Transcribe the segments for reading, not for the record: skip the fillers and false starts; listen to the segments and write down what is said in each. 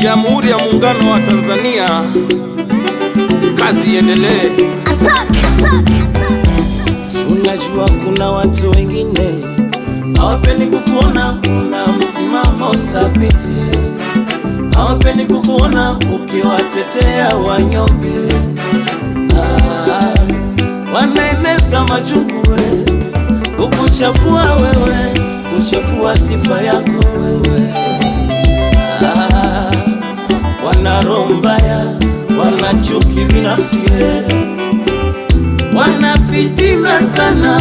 Jamhuri ya Muungano wa Tanzania, kazi iendelee. Unajua kuna watu wengine hawapendi kukuona una msimamo thabiti, hawapendi kukuona ukiwatetea wanyonge. Wanaeneza majungu kukuchafua wewe, kuchafua sifa yako wewe. Wana roho mbaya, wana chuki binafsi, wana fitina sana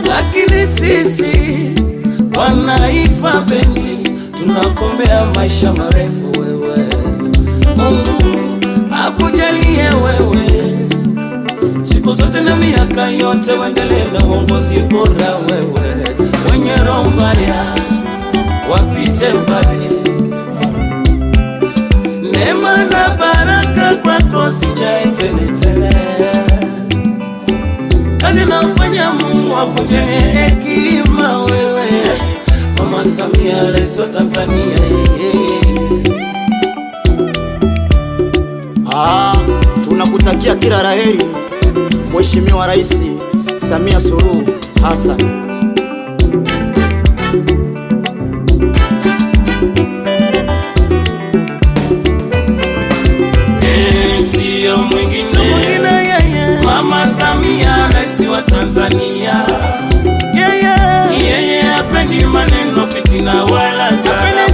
Lakini sisi wanaifa bendi tunakombea maisha marefu wewe. Mungu akujalie wewe siku zote na miaka yote, uendelee na uongozi bora wewe. Wenye roho mbaya wapite mbali, neema na baraka kwako zijae tele tele. Kazi naofanya Mungu akujalie hekima wewe. Mama Samia, rais wa Tanzania. Tunakutakia kila laheri Mheshimiwa Rais Samia Suluhu Hassan. Sio mwingine Mama Samia, rais wa Tanzania. Yeye hapendi maneno, fitina wala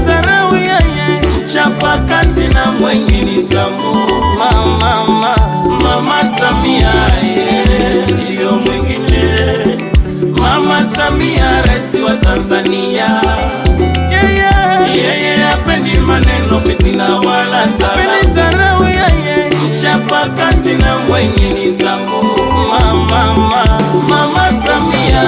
dharau. Mchapa kazi na mwenye nidhamu. Mama Samia, sio mwingine. Mama Samia, rais wa Tanzania. Yeye hapendi maneno, fitina wala dharau. Mchapa kazi na mwenye nidhamu. Mama Samia,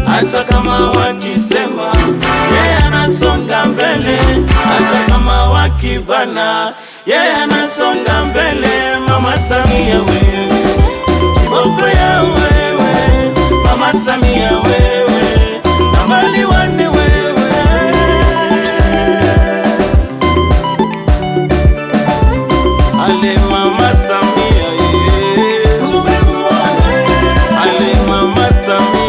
hata kama wakisema yeye anasonga mbele, hata kama wakibana yeye anasonga mbele. Mama Samia wewe, kiboko ya wewe. Mama Samia wewe, nambali wane wewe. Ale Mama Samia Ale Mama Samia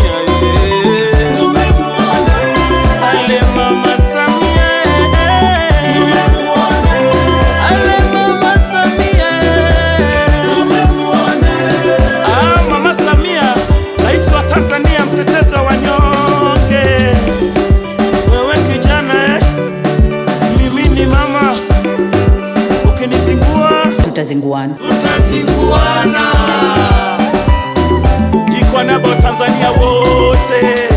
tutazinguana. Iko na Tanzania wote.